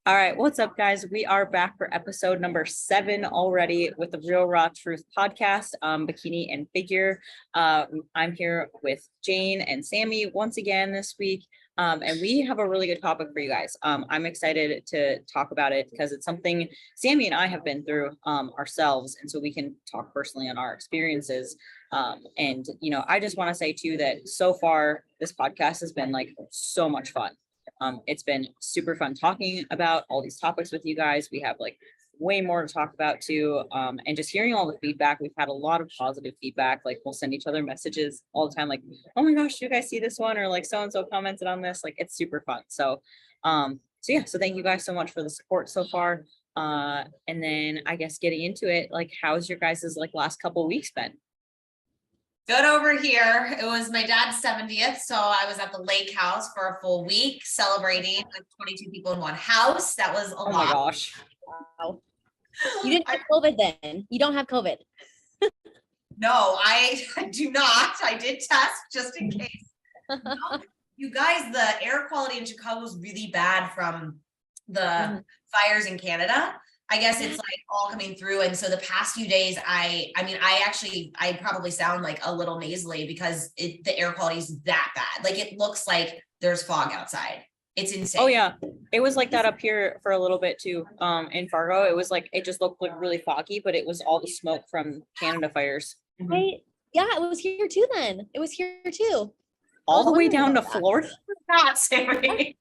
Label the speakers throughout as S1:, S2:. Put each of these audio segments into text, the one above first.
S1: All right, what's up, guys? We are back for episode number 7 already with the Real Raw Truth podcast, Bikini and Figure. I'm here with Jane and Sammy once again this week, and we have a really good topic for you guys. I'm excited to talk about it because it's something Sammy and I have been through ourselves, and so we can talk personally on our experiences. And I just want to say too that so far this podcast has been like so much fun. It's been super fun talking about all these topics with you guys. We have like way more to talk about too. And just hearing all the feedback, we've had a lot of positive feedback. Like we'll send each other messages all the time, like, oh my gosh, do you guys see this one? Or like so-and-so commented on this. Like it's super fun. So so thank you guys so much for the support so far. And then I guess getting into it, like how's your guys' like last couple of weeks been?
S2: Good over here. It was my dad's 70th, so I was at the lake house for a full week celebrating with 22 people in one house. That was a lot.
S1: Oh my gosh.
S3: Wow. You didn't have COVID then. You don't have COVID.
S2: No, I do not. I did test just in case. No, you guys, the air quality in Chicago is really bad from the fires in Canada. I guess it's like all coming through. And so the past few days, I probably sound like a little nasally because the air quality is that bad. Like it looks like there's fog outside. It's insane.
S1: Oh yeah. It was like that up here for a little bit too. In Fargo, it was like, it just looked like really foggy, but it was all the smoke from Canada fires.
S3: Right? Yeah, it was here too then. It was here too.
S1: All the way down to Florida?
S2: Not Sammy.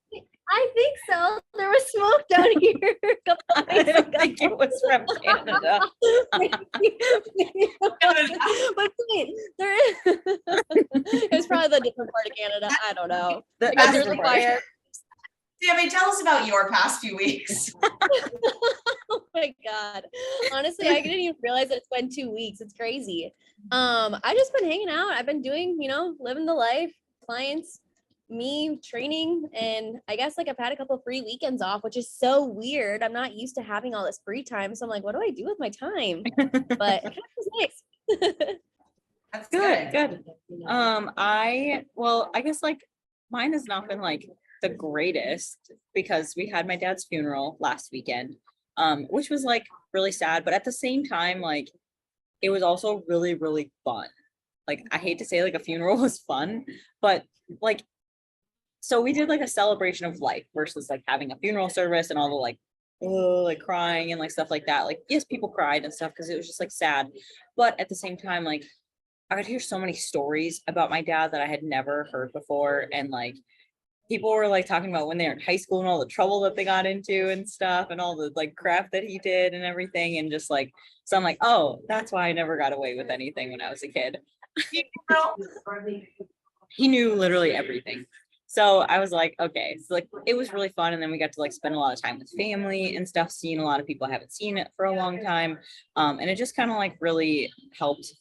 S3: I think so. There was smoke down here a couple of
S1: I
S3: days
S1: don't
S3: ago.
S1: think it was from Canada.
S3: But wait, there is. It was probably the different part of Canada. I don't know.
S1: The
S3: There's
S1: different
S3: a
S1: part.
S3: fire.
S2: Sammy, tell us about your past few weeks.
S3: Oh my God. Honestly, I didn't even realize that it's been 2 weeks. It's crazy. I just been hanging out. I've been doing, living the life, clients, me training, and I guess like I've had a couple free weekends off, which is so weird. I'm not used to having all this free time. So I'm like, what do I do with my time? But it was nice.
S2: That's
S1: Good. I guess like mine has not been like the greatest because we had my dad's funeral last weekend, which was like really sad, but at the same time, like it was also really, really fun. Like I hate to say like a funeral was fun, but like so we did like a celebration of life versus like having a funeral service and all the like crying and like stuff like that. Like yes, people cried and stuff because it was just like sad, but at the same time, like I would hear so many stories about my dad that I had never heard before, and like people were like talking about when they were in high school and all the trouble that they got into and stuff and all the like crap that he did and everything, and just like so I'm like, oh, that's why I never got away with anything when I was a kid. He knew literally everything. So I was like, okay, so like it was really fun, and then we got to like spend a lot of time with family and stuff, seeing a lot of people I haven't seen it for a long time, and it just kind of like really helped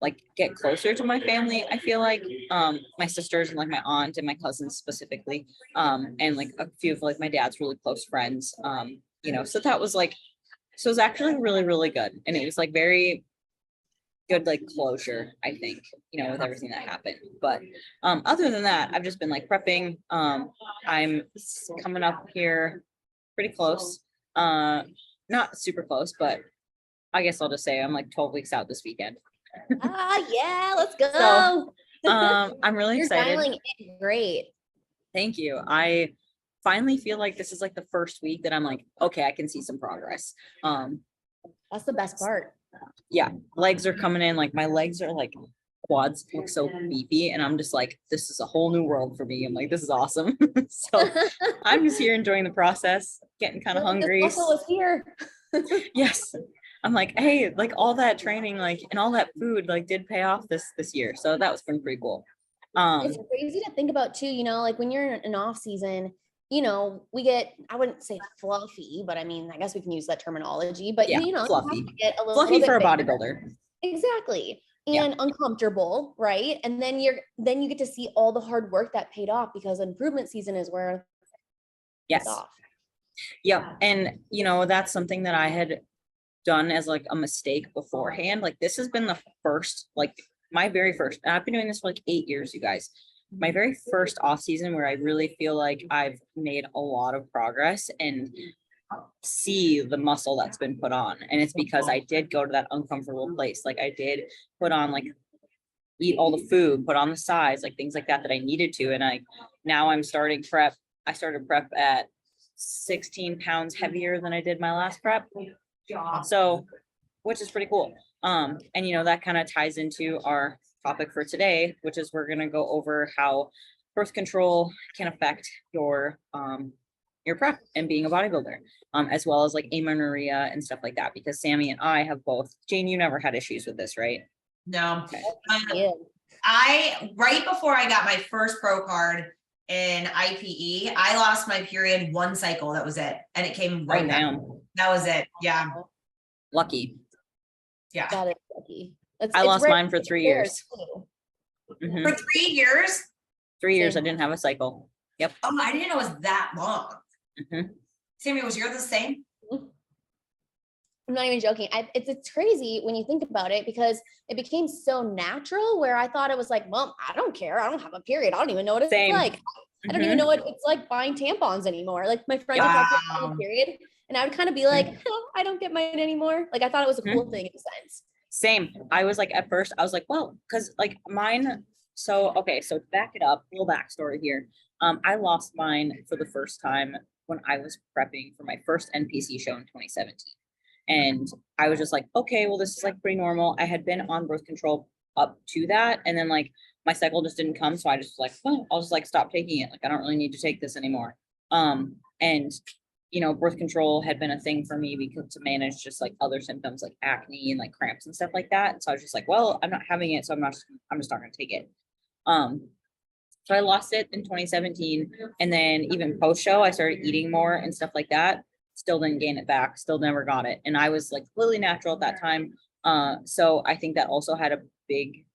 S1: like get closer to my family. I feel like my sisters and like my aunt and my cousins specifically, and like a few of like my dad's really close friends, so that was like, so it was actually really, really good, and it was like very good like closure, I think, with everything that happened. But other than that, I've just been like prepping. I'm coming up here pretty close, not super close, but I guess I'll just say I'm like 12 weeks out this weekend.
S3: Yeah, let's go.
S1: So, I'm really
S3: You're
S1: excited.
S3: dialing in great.
S1: Thank you. I finally feel like this is like the first week that I'm like, okay, I can see some progress.
S3: That's the best part.
S1: Yeah, legs are coming in, like my legs are like, quads look so beefy, and I'm just like, this is a whole new world for me. I'm like, this is awesome. So I'm just here enjoying the process, getting kind of hungry.
S3: Was here.
S1: Yes. I'm like, hey, like all that training, like, and all that food, like did pay off this year. So that was been pretty cool.
S3: It's crazy to think about too, like when you're in an off season, we get, I wouldn't say fluffy, but I mean, I guess we can use that terminology, but
S1: yeah,
S3: fluffy.
S1: Get a little fluffy for a bodybuilder.
S3: Exactly. And uncomfortable, right? And then you get to see all the hard work that paid off, because improvement season is where
S1: yes.
S3: Off.
S1: Yeah. And that's something that I had done as like a mistake beforehand. Like this has been the first, like my very first, and I've been doing this for like 8 years, you guys. My very first off season where I really feel like I've made a lot of progress, and see the muscle that's been put on. And it's because I did go to that uncomfortable place. Like I did put on like eat all the food, put on the size, like things like that that I needed to. And now I'm starting prep. I started prep at 16 pounds heavier than I did my last prep. So, which is pretty cool. And that kind of ties into our topic for today, which is we're gonna go over how birth control can affect your prep and being a bodybuilder, as well as like amenorrhea and stuff like that. Because Sammy and I have both. Jane, you never had issues with this, right?
S2: No.
S1: Okay.
S3: Yeah.
S2: I right before I got my first pro card in IPE, I lost my period one cycle. That was it. And it came right back.
S1: Down.
S2: That was it. Yeah.
S1: Lucky.
S2: Yeah.
S3: That is lucky.
S1: I lost mine for 3 years. Mhm.
S2: For 3 years?
S1: 3 years I
S3: Same.
S1: didn't have a cycle. Yep.
S2: Oh, I didn't know it was that long.
S1: Mhm.
S2: Sammy, was yours the same?
S3: I'm not even joking. It's crazy when you think about it because it became so natural where I thought it was like, well, I don't care. I don't have a period. I don't even know what it's
S1: Same.
S3: like. I don't even know what it's like buying tampons anymore. Like my friends would talk about the period and I would kind of be like, oh, I don't get mine anymore. Like I thought it was a cool thing in a sense.
S1: Same. I was like, at first I was like, well, because like mine. So to back it up, little backstory here. I lost mine for the first time when I was prepping for my first NPC show in 2017. And I was just like, okay, well, this is like pretty normal. I had been on birth control up to that. And then like my cycle just didn't come. So I just like, well, I'll just like stop taking it. Like, I don't really need to take this anymore. And birth control had been a thing for me because to manage just like other symptoms like acne and like cramps and stuff like that. And so I was just like, well, I'm not having it. So I'm just not going to take it. So I lost it in 2017. And then even post show, I started eating more and stuff like that. Still didn't gain it back, still never got it. And I was like completely natural at that time. So I think that also had a big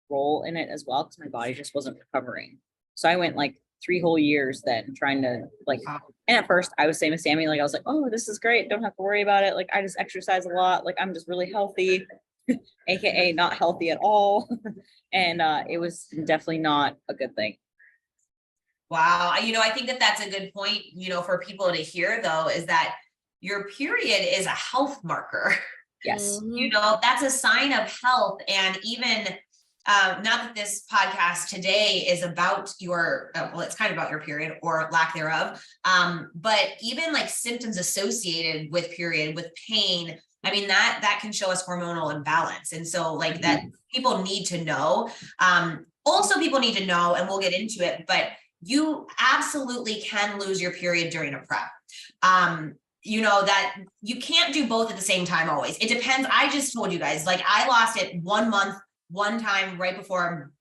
S1: role in it as well, because my body just wasn't recovering. So I went like 3 whole years then trying to like, and at first I was saying with Sammy, like, I was like, oh, this is great. Don't have to worry about it. Like, I just exercise a lot. Like, I'm just really healthy, AKA not healthy at all. And it was definitely not a good thing.
S2: Wow. I think that that's a good point, for people to hear though, is that your period is a health marker.
S1: Yes.
S2: That's a sign of health. And even not that this podcast today is about your, it's kind of about your period or lack thereof. But even like symptoms associated with period, with pain, I mean, that can show us hormonal imbalance. And so like that people need to know. Also people need to know, and we'll get into it, but you absolutely can lose your period during a prep. That you can't do both at the same time always. It depends. I just told you guys, like I lost it 1 month, one time right before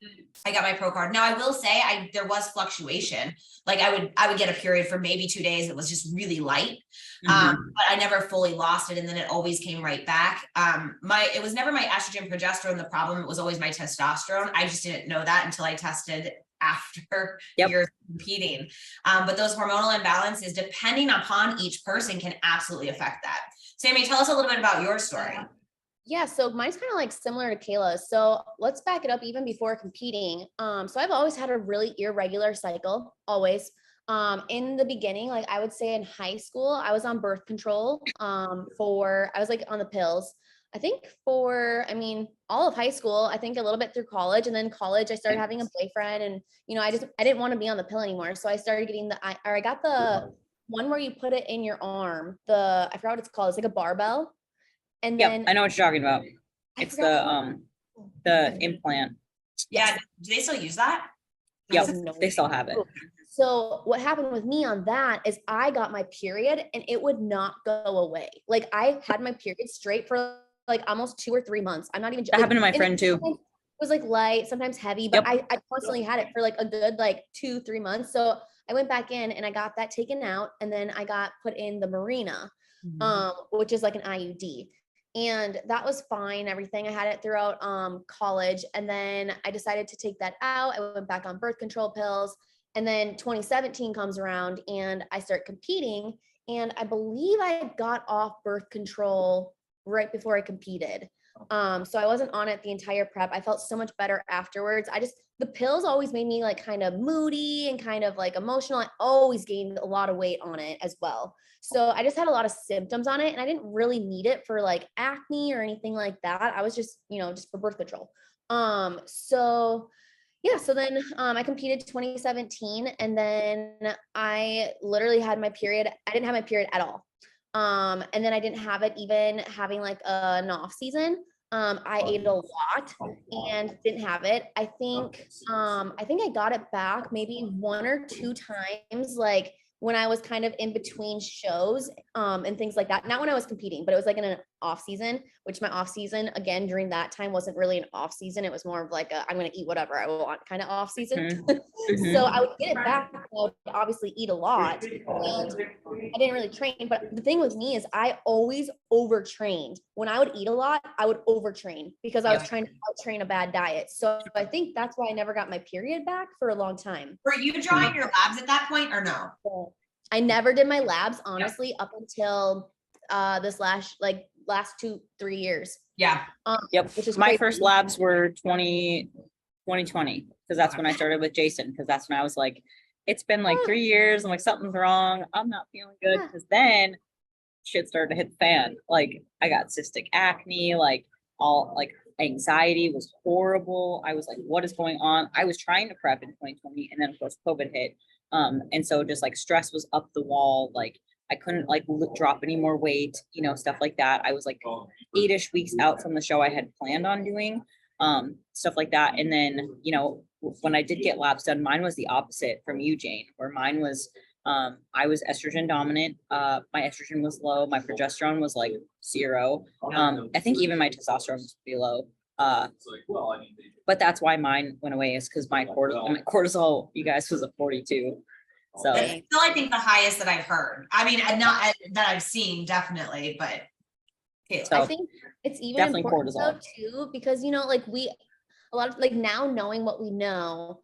S2: I got my pro card. Now I will say there was fluctuation. Like I would get a period for maybe 2 days. It was just really light. But I never fully lost it. And then it always came right back. It was never my estrogen progesterone. The problem, it was always my testosterone. I just didn't know that until I tested after years competing. But those hormonal imbalances, depending upon each person, can absolutely affect that. Sammy, tell us a little bit about your story.
S3: Yeah, so mine's kind of like similar to Kayla's. So let's back it up even before competing. So I've always had a really irregular cycle, always. In the beginning, like I would say in high school, I was on birth control I was like on the pills. I think all of high school, I think a little bit through college, and then college, I started having a boyfriend, and I didn't want to be on the pill anymore. So I started getting I got the one where you put it in your arm. I forgot what it's called. It's like a barbell. And then
S1: I know what you're talking about. It's the implant.
S2: Yeah. Do they still use that?
S1: Yep, they still have it.
S3: So what happened with me on that is I got my period and it would not go away. Like I had my period straight for like almost 2 or 3 months. I'm not even.
S1: That happened to my friend too.
S3: It was like light, sometimes heavy, but I constantly had it for like a good like 2-3 months. So I went back in and I got that taken out, and then I got put in the Marina, which is like an IUD. And that was fine, everything. I had it throughout college. And then I decided to take that out. I went back on birth control pills. And then 2017 comes around and I start competing. And I believe I got off birth control right before I competed. So I wasn't on it the entire prep. I felt so much better afterwards. The pills always made me like kind of moody and kind of like emotional. I always gained a lot of weight on it as well. So I just had a lot of symptoms on it, and I didn't really need it for like acne or anything like that. I was just, just for birth control. So yeah, so then I competed 2017, and then I literally had my period. I didn't have my period at all. And then I didn't have it even having like an off season. I ate a lot and didn't have it. I think I got it back maybe 1 or 2 times, like when I was kind of in between shows, and things like that. Not when I was competing, but it was like in an off season, which my off season, again, during that time wasn't really an off season. It was more of like I'm going to eat whatever I want kind of off season. So I would get it back. I would obviously eat a lot, and I didn't really train. But the thing with me is I always overtrained. When I would eat a lot, I would overtrain because I was trying to out-train a bad diet. So I think that's why I never got my period back for a long time.
S2: Were you drawing your labs at that point or no?
S3: So I never did my labs, honestly, up until this last 2-3 years.
S2: Yeah.
S1: Yep.
S3: Which is
S1: My
S3: crazy.
S1: first labs were 2020, because that's when I started with Jason, because that's when I was like, it's been like 3 years. I'm like, something's wrong. I'm not feeling good.
S3: Yeah.
S1: Because then shit started to hit the fan. Like I got cystic acne, like all like anxiety was horrible. I was like, what is going on? I was trying to prep in 2020, and then of course COVID hit. And so just like stress was up the wall. Like I couldn't like drop any more weight, stuff like that. I was like 8-ish weeks out from the show I had planned on doing, stuff like that. And then, when I did get labs done, mine was the opposite from you, Jane, where mine was, I was estrogen dominant. My estrogen was low. My progesterone was like 0. I think even my testosterone was pretty low. But that's why mine went away, is because my cortisol, you guys, was a 42. So
S2: That's still, I think, the highest that I've heard. I mean, not that I've seen, definitely, but
S3: I think it's even
S1: definitely
S3: important
S1: cortisol.
S3: though too, because like a lot of like now knowing what we know,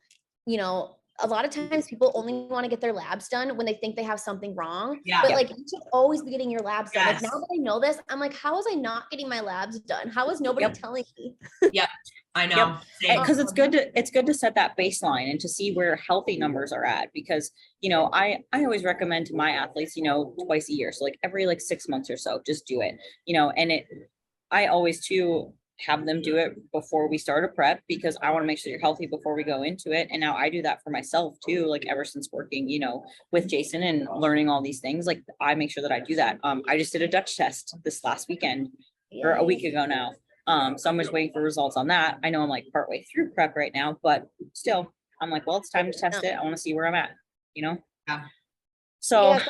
S3: a lot of times people only want to get their labs done when they think they have something wrong.
S2: Yeah.
S3: But like you should always be getting your labs done. Like
S2: Yes.
S3: now that I know this, I'm like, how was I not getting my labs done? How was nobody telling me?
S2: I know.
S1: Because it's good to set that baseline and to see where healthy numbers are at, because I always recommend to my athletes, twice a year, so like every like 6 months or so, just do it, and I always too have them do it before we start a prep, because I want to make sure you're healthy before we go into it. And now I do that for myself too, like ever since working with Jason and learning all these things, like I make sure that I do that. I just did a Dutch test this last weekend, or a week ago now. So I'm just waiting for results on that. I know I'm like partway through prep right now, but still I'm like, well, it's time to test it. I want to see where I'm at,
S2: Yeah.
S3: Yeah,
S1: So
S3: like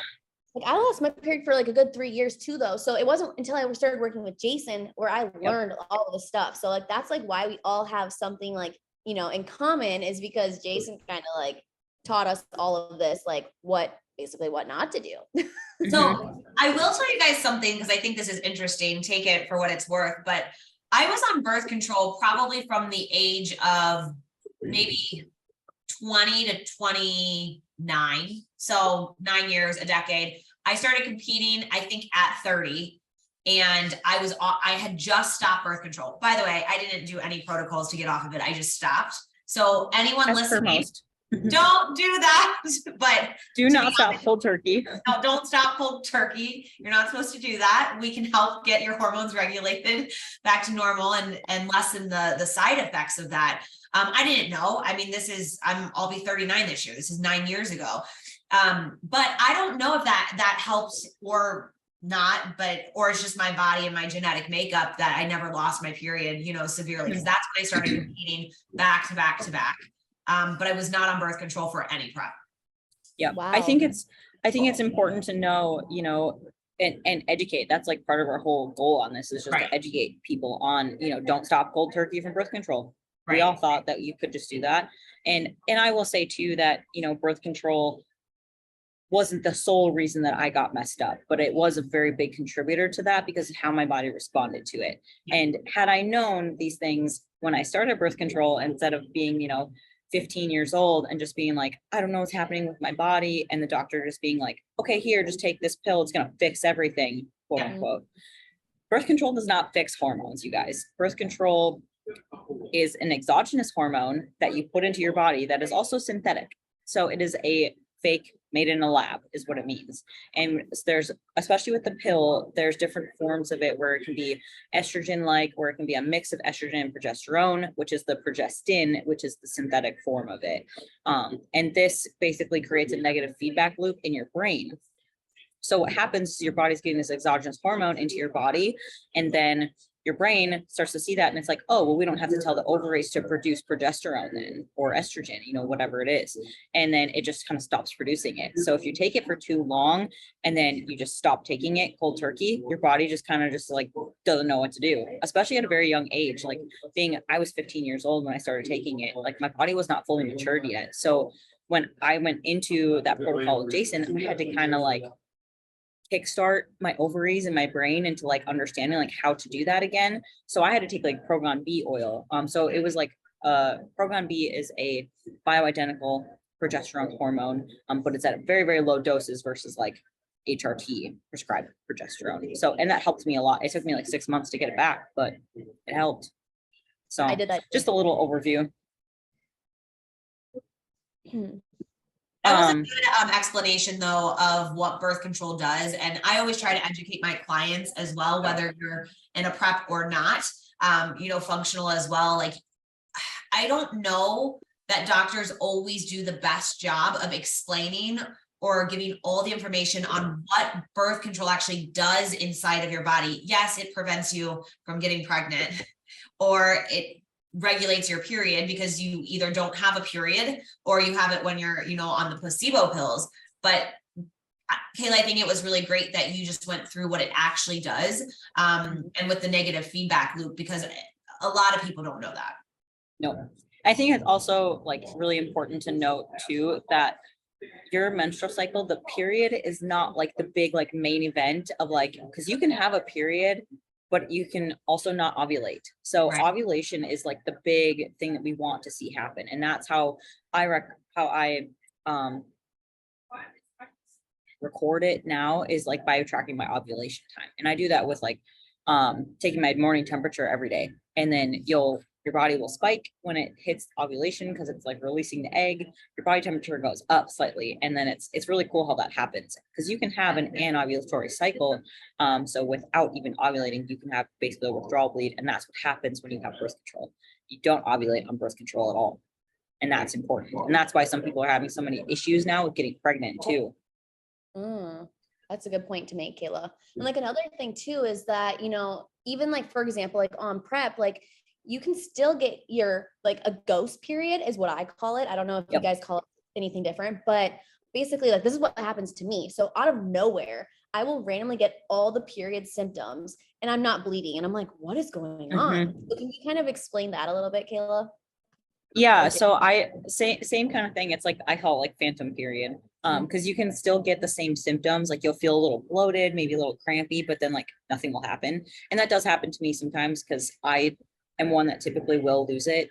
S3: I lost my period for like a good 3 years too, though. So it wasn't until I started working with Jason where I learned all of this stuff. So like that's like why we all have something like in common, is because Jason kind of like taught us all of this, like what not to do.
S2: So I will tell you guys something, because I think this is interesting. Take it for what it's worth. But I was on birth control probably from the age of maybe 20 to 29. So 9 years, a decade. I started competing, I think, at 30. And I had just stopped birth control. By the way, I didn't do any protocols to get off of it. I just stopped. So anyone listening, don't do that. But
S1: do not stop cold turkey.
S2: No, don't stop cold turkey. You're not supposed to do that. We can help get your hormones regulated back to normal and lessen the side effects of that. I didn't know. I mean, I'll be 39 this year. This is 9 years ago. But I don't know if that helps or not, or it's just my body and my genetic makeup that I never lost my period, severely, because that's when I started competing back to back to back. But I was not on birth control for any prep.
S1: Yeah.
S3: Wow.
S1: I think it's important to know, and educate. That's like part of our whole goal on this, is just to educate people on, don't stop cold turkey from birth control. We all thought that you could just do that. And I will say too that, birth control wasn't the sole reason that I got messed up, but it was a very big contributor to that because of how my body responded to it. And had I known these things when I started birth control, instead of being, 15 years old and just being like, I don't know what's happening with my body, and the doctor just being like, okay, here, just take this pill, it's going to fix everything, quote unquote. birth control does not fix hormones, you guys. Birth control is an exogenous hormone that you put into your body that is also synthetic. So it is a fake made in a lab is what it means. And there's, especially with the pill, there's different forms of it where it can be estrogen-like, or it can be a mix of estrogen and progesterone, which is the progestin, which is the synthetic form of it. And this basically creates a negative feedback loop in your brain. So what happens is your body's getting this exogenous hormone into your body, and then your brain starts to see that and it's like, oh, well, we don't have to tell the ovaries to produce progesterone then, or estrogen, you know, whatever it is. And then it just kind of stops producing it. So if you take it for too long and then you just stop taking it cold turkey, your body just kind of just like doesn't know what to do, especially at a very young age. Like I was 15 years old when I started taking it, like my body was not fully matured yet. So when I went into that protocol with Jason, I had to kind of like kickstart my ovaries and my brain into like understanding like how to do that again. So I had to take like Progon B oil. So it was like Progon B is a bioidentical progesterone hormone, but it's at very, very low doses versus like HRT prescribed progesterone. So, and that helped me a lot. It took me like 6 months to get it back, but it helped. So
S3: I did that.
S1: Just a little overview.
S2: That was a good explanation though of what birth control does. And I always try to educate my clients as well, whether you're in a prep or not, you know, functional as well. Like, I don't know that doctors always do the best job of explaining or giving all the information on what birth control actually does inside of your body. Yes, it prevents you from getting pregnant, or it regulates your period because you either don't have a period or you have it when you're, you know, on the placebo pills. But Kayla, I think it was really great that you just went through what it actually does, and with the negative feedback loop, because a lot of people don't know that.
S1: No, I think it's also like really important to note too that your menstrual cycle, the period is not like the big like main event of like, because you can have a period but you can also not ovulate. So
S2: Right.
S1: ovulation is like the big thing that we want to see happen. And that's how I record it now, is like by tracking my ovulation time. And I do that with like taking my morning temperature every day. And then your body will spike when it hits ovulation because it's like releasing the egg. Your body temperature goes up slightly, and then it's really cool how that happens, because you can have an anovulatory cycle. So without even ovulating, you can have basically a withdrawal bleed, and that's what happens when you have birth control. You don't ovulate on birth control at all, and that's important. And that's why some people are having so many issues now with getting pregnant too.
S3: That's a good point to make, Kayla. And like another thing too is that, you know, even like, for example, like on prep, like you can still get your like a ghost period is what I call it. I don't know if you guys call it anything different, but basically like this is what happens to me. So out of nowhere, I will randomly get all the period symptoms and I'm not bleeding. And I'm like, what is going on? So can you kind of explain that a little bit, Kayla?
S1: Yeah, so same kind of thing. It's like I call it like phantom period. Because you can still get the same symptoms, like you'll feel a little bloated, maybe a little crampy, but then like nothing will happen. And that does happen to me sometimes, because I am one that typically will lose it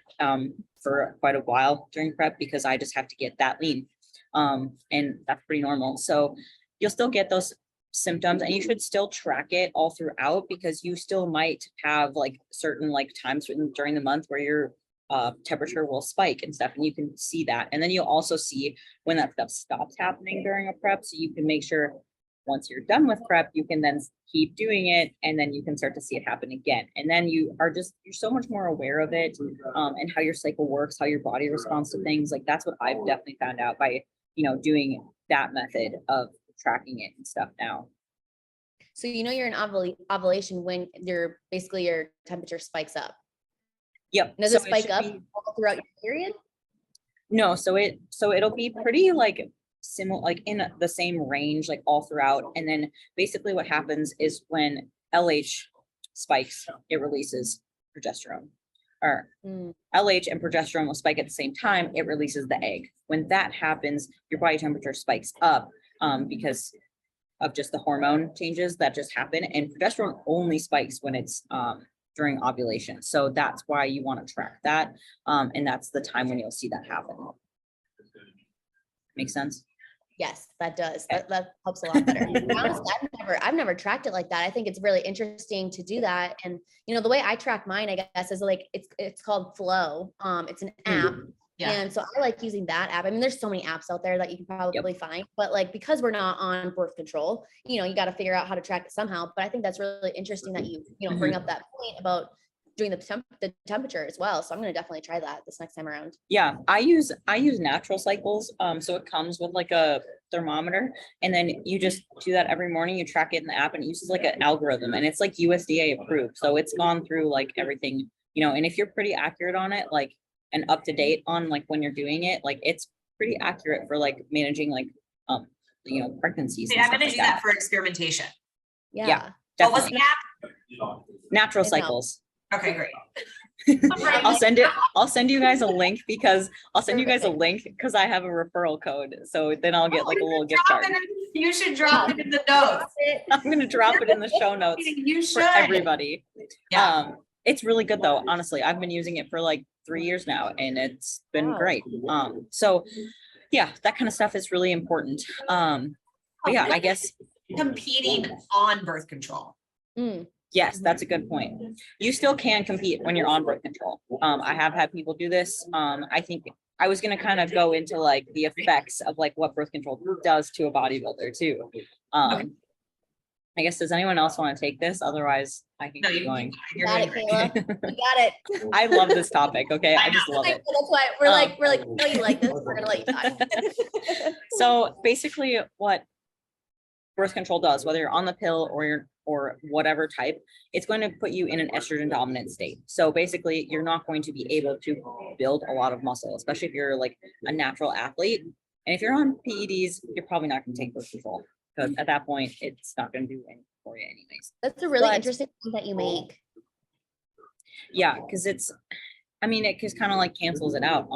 S1: for quite a while during prep, because I just have to get that lean. And that's pretty normal. So you'll still get those symptoms, and you should still track it all throughout, because you still might have like certain like times during the month where your temperature will spike and stuff, and you can see that. And then you'll also see when that stuff stops happening during a prep, so you can make sure once you're done with prep, you can then keep doing it, and then you can start to see it happen again. And then you're so much more aware of it, and how your cycle works, how your body responds to things. Like that's what I've definitely found out by, you know, doing that method of tracking it and stuff now.
S3: So you know you're in ovulation when your temperature spikes up.
S1: Yep.
S3: Does it spike up all throughout your period?
S1: No, so it'll be pretty like similar, like in the same range, like all throughout. And then basically what happens is when LH spikes, it releases progesterone. Or LH and progesterone will spike at the same time, it releases the egg. When that happens, your body temperature spikes up because of just the hormone changes that just happen. And progesterone only spikes when it's during ovulation. So that's why you want to track that. And that's the time when you'll see that happen. Make sense?
S3: Yes, that does. That helps a lot better. Honestly, I've never tracked it like that. I think it's really interesting to do that. And the way I track mine, I guess, is like it's called Flow. It's an app.
S2: Yeah.
S3: And so I like using that app. I mean, there's so many apps out there that you can probably find, but like, because we're not on birth control, you got to figure out how to track it somehow. But I think that's really interesting that you bring up that point about doing the temperature as well. So I'm going to definitely try that this next time around.
S1: Yeah, I use Natural Cycles. So it comes with like a thermometer, and then you just do that every morning. You track it in the app, and it uses like an algorithm, and it's like USDA approved. So it's gone through like everything, and if you're pretty accurate on it, like, and up to date on like when you're doing it, like it's pretty accurate for like managing like pregnancies.
S2: I'm gonna do that for experimentation.
S3: Yeah.
S2: What was the app?
S1: Natural Cycles.
S2: Okay, great.
S1: I'll send you guys a link because I have a referral code. So then I'll get like a little gift card.
S2: You should drop it in the notes.
S1: I'm going to drop it in the show notes for everybody.
S2: Yeah.
S1: It's really good though. Honestly, I've been using it for like 3 years now and it's been great. So yeah, that kind of stuff is really important. But yeah, I guess
S2: competing on birth control.
S1: Yes, that's a good point. You still can compete when you're on birth control. I have had people do this. I think I was going to kind of go into like the effects of like what birth control does to a bodybuilder too. I guess, does anyone else want to take this? Otherwise, I can keep going.
S3: You got it, Kayla. You got it.
S1: I love this topic. Okay, I just love it.
S3: That's why we're like, no, you like this. We're gonna let you talk.
S1: So basically, what birth control does, whether you're on the pill or whatever type, it's going to put you in an estrogen dominant state. So basically, you're not going to be able to build a lot of muscle, especially if you're like a natural athlete. And if you're on PEDs, you're probably not going to take birth control. Because at that point, it's not going to do anything for you anyways.
S3: That's a really interesting point that you make.
S1: Yeah, because it just kind of like cancels it out,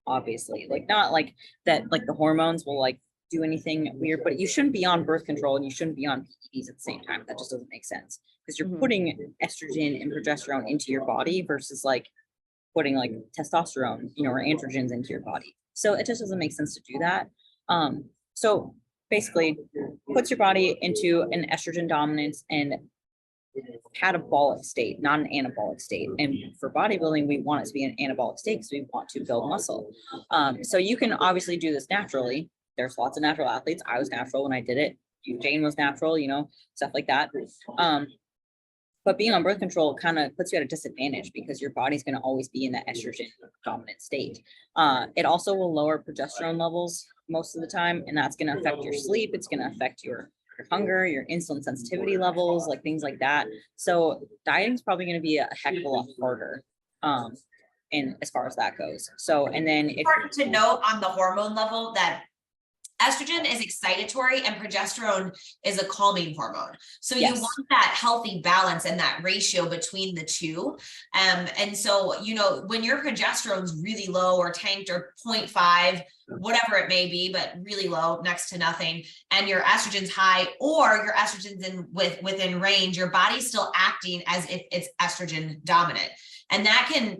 S1: obviously. Like not like that, like the hormones will like do anything weird, but you shouldn't be on birth control and you shouldn't be on PEDs at the same time. That just doesn't make sense because you're putting estrogen and progesterone into your body versus like putting like testosterone, or androgens into your body. So it just doesn't make sense to do that. So basically puts your body into an estrogen dominance and catabolic state, not an anabolic state. And for bodybuilding, we want it to be an anabolic state because we want to build muscle. So you can obviously do this naturally. There's lots of natural athletes. I was natural when I did it. Jane was natural, stuff like that. But being on birth control kind of puts you at a disadvantage because your body's going to always be in that estrogen dominant state. It also will lower progesterone levels most of the time, and that's going to affect your sleep. It's going to affect your hunger, your insulin sensitivity levels, like things like that. So dieting is probably going to be a heck of a lot harder. And as far as that goes. So, and then
S2: it's important to note on the hormone level that estrogen is excitatory and progesterone is a calming hormone. So you want that healthy balance and that ratio between the two. And so, when your progesterone's really low or tanked or 0.5, whatever it may be, but really low, next to nothing, and your estrogen's high or your estrogen's within range, your body's still acting as if it's estrogen dominant. And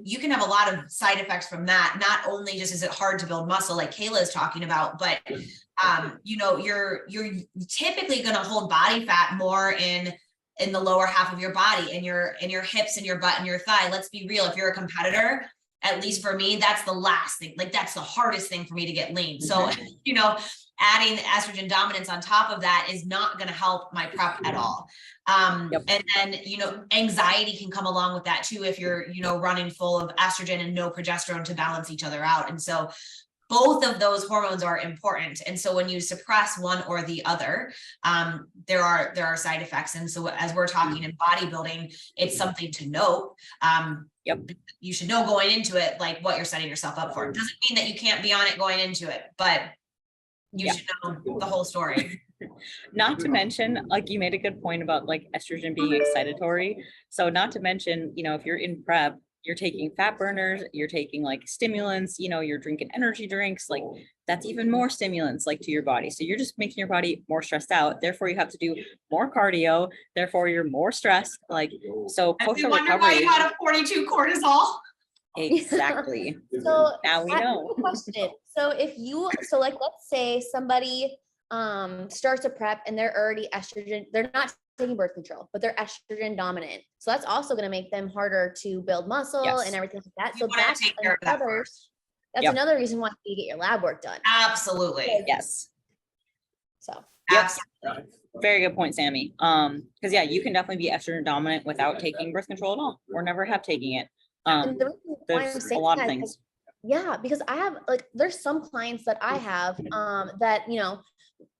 S2: you can have a lot of side effects from that. Not only just is it hard to build muscle like Kayla is talking about, but you're typically going to hold body fat more in the lower half of your body, in your hips and your butt and your thigh. Let's be real. If you're a competitor, at least for me, that's the last thing. Like that's the hardest thing for me to get lean. So, adding the estrogen dominance on top of that is not going to help my prep at all. And then, anxiety can come along with that too, if you're, running full of estrogen and no progesterone to balance each other out. And so both of those hormones are important. And so when you suppress one or the other, there are side effects. And so as we're talking in bodybuilding, it's something to note. You should know going into it, like what you're setting yourself up for. It doesn't mean that you can't be on it going into it, but you should know the whole story.
S1: Not to mention, like you made a good point about like estrogen being excitatory. So not to mention, if you're in prep, you're taking fat burners, you're taking like stimulants, you're drinking energy drinks, like that's even more stimulants like to your body. So you're just making your body more stressed out. Therefore, you have to do more cardio. Therefore, you're more stressed. Like, so post recovery.
S2: Why you had a 42 cortisol.
S1: Exactly.
S3: So
S1: now we know.
S3: Question. So let's say somebody starts a prep and they're already estrogen, they're not taking birth control, but they're estrogen dominant. So that's also going to make them harder to build muscle and everything like that.
S2: You
S3: So
S2: wanna
S3: that's
S2: take care of that
S3: another,
S2: first.
S3: that's another reason why you get your lab work done.
S2: Absolutely.
S1: Yes.
S3: So
S2: Absolutely.
S1: Very good point, Sammy. Because yeah, you can definitely be estrogen dominant without taking birth control at all, or never have taken it.
S3: and the reason why I'm
S1: There's a
S3: saying
S1: lot of
S3: that is
S1: things.
S3: yeah, because I have like, there's some clients that I have that, you know,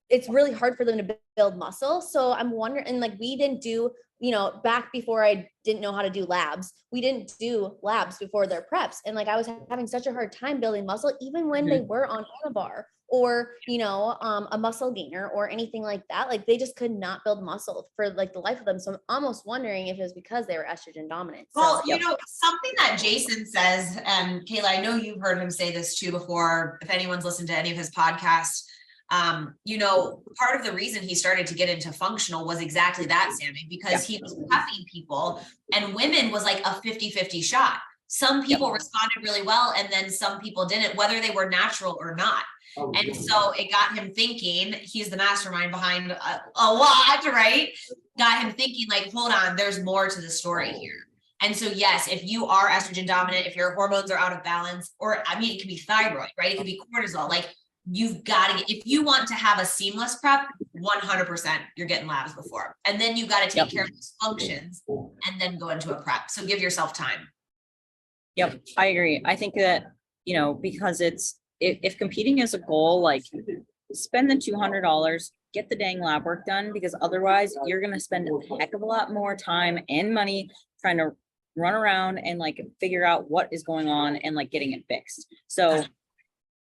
S3: it's really hard for them to build muscle. So I'm wondering, and like, we didn't do, you know, back before I didn't know how to do labs, we didn't do labs before their preps. And like, I was having such a hard time building muscle, even when they were on Anabar or, you know, a muscle gainer or anything like that. Like they just could not build muscle for like the life of them. So I'm almost wondering if it was because they were estrogen dominant.
S2: Well,
S3: So
S2: you know, something that Jason says, and Kayla, I know you've heard him say this too before, if anyone's listened to any of his podcasts, you know, part of the reason he started to get into functional was exactly that, Sammy, because he was prepping people and women was like a 50-50 shot. Some people responded really well, and then some people didn't, whether they were natural or not. And so it got him thinking, he's the mastermind behind a lot, right? Got him thinking like, hold on, there's more to the story here. And so, yes, if you are estrogen dominant, if your hormones are out of balance, or I mean, it could be thyroid, right? It could be cortisol. Like you've got to, if you want to have a seamless prep, 100% you're getting labs before. And then you got to take care of those functions and then go into a prep. So give yourself time.
S1: Yep, I agree. I think that, you know, because it's, if competing is a goal, like spend the $200, get the dang lab work done, because otherwise you're going to spend a heck of a lot more time and money trying to run around and like figure out what is going on and like getting it fixed. So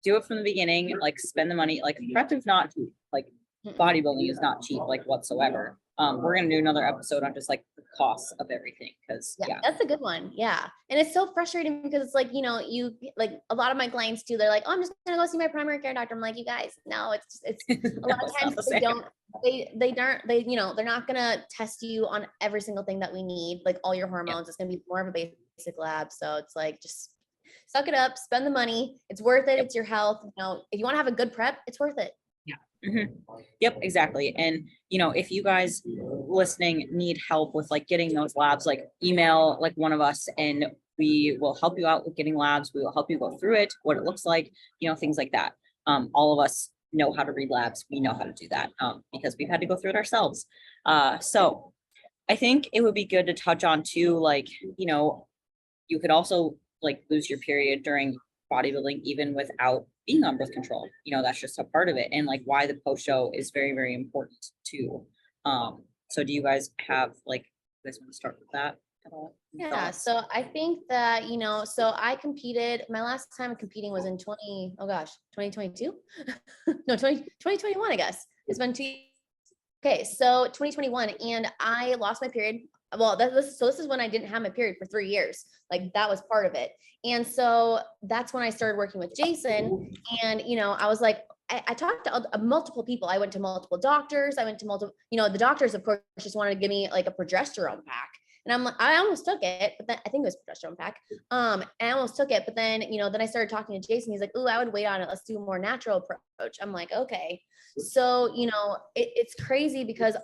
S1: do it from the beginning, like spend the money, like prep is not cheap, like bodybuilding is not cheap, like whatsoever. We're going to do another episode on just like the costs of everything. Cause
S3: that's a good one. Yeah. And it's so frustrating because it's like, you know, you like a lot of my clients too, they're like, oh, I'm just going to go see my primary care doctor. I'm like, you guys, no, it's a lot of times they you know, they're not going to test you on every single thing that we need, like all your hormones. It's going to be more of a basic lab. So it's like, just suck it up, spend the money. It's worth it. It's your health. You know, if you want to have a good prep, it's worth it.
S1: Yep, exactly. And you know, if you guys listening need help with like getting those labs, like email like one of us and we will help you out with getting labs. We will help you go through it, what it looks like, you know, things like that. All of us know how to read labs. We know how to do that because we've had to go through it ourselves. So I think it would be good to touch on too, like, you know, you could also like lose your period during bodybuilding even without being on birth control. You know, that's just a part of it, and like why the post show is very, very important too. So do you guys have like, you guys want to start with that at all?
S3: Yeah, so I think that, you know, so I competed, my last time competing was in 2022? No, 2021, I guess. It's been 2. Okay, so 2021, and I lost my period. Well, this is when I didn't have my period for 3 years. Like that was part of it. And so that's when I started working with Jason. And, you know, I was like, I talked to multiple people. I went to multiple doctors. I went to multiple, you know, the doctors, of course, just wanted to give me like a progesterone pack. And I'm like, I almost took it, but then I think it was progesterone pack. And I almost took it, but then, you know, then I started talking to Jason. He's like, "Ooh, I would wait on it. Let's do a more natural approach." I'm like, okay. So, you know, it's crazy because,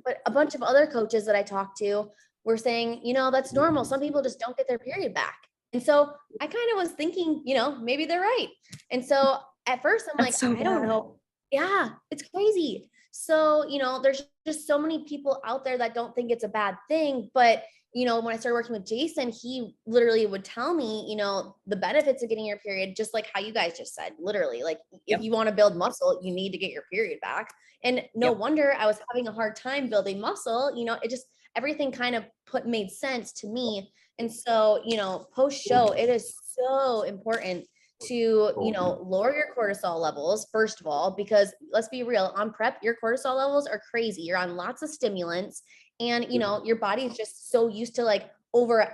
S3: but a bunch of other coaches that I talked to were saying, you know, that's normal. Some people just don't get their period back. And so I kind of was thinking, you know, maybe they're right. And so at first I'm like, I don't know. Yeah, it's crazy. So, you know, there's just so many people out there that don't think it's a bad thing. But, you know, when I started working with Jason, he literally would tell me, you know, the benefits of getting your period, just like how you guys just said, literally, like if you want to build muscle, you need to get your period back. And no wonder I was having a hard time building muscle. You know, it just, everything kind of made sense to me. And so, you know, post show, it is so important to, you know, lower your cortisol levels, first of all, because let's be real, on prep, your cortisol levels are crazy. You're on lots of stimulants and, you know, your body is just so used to like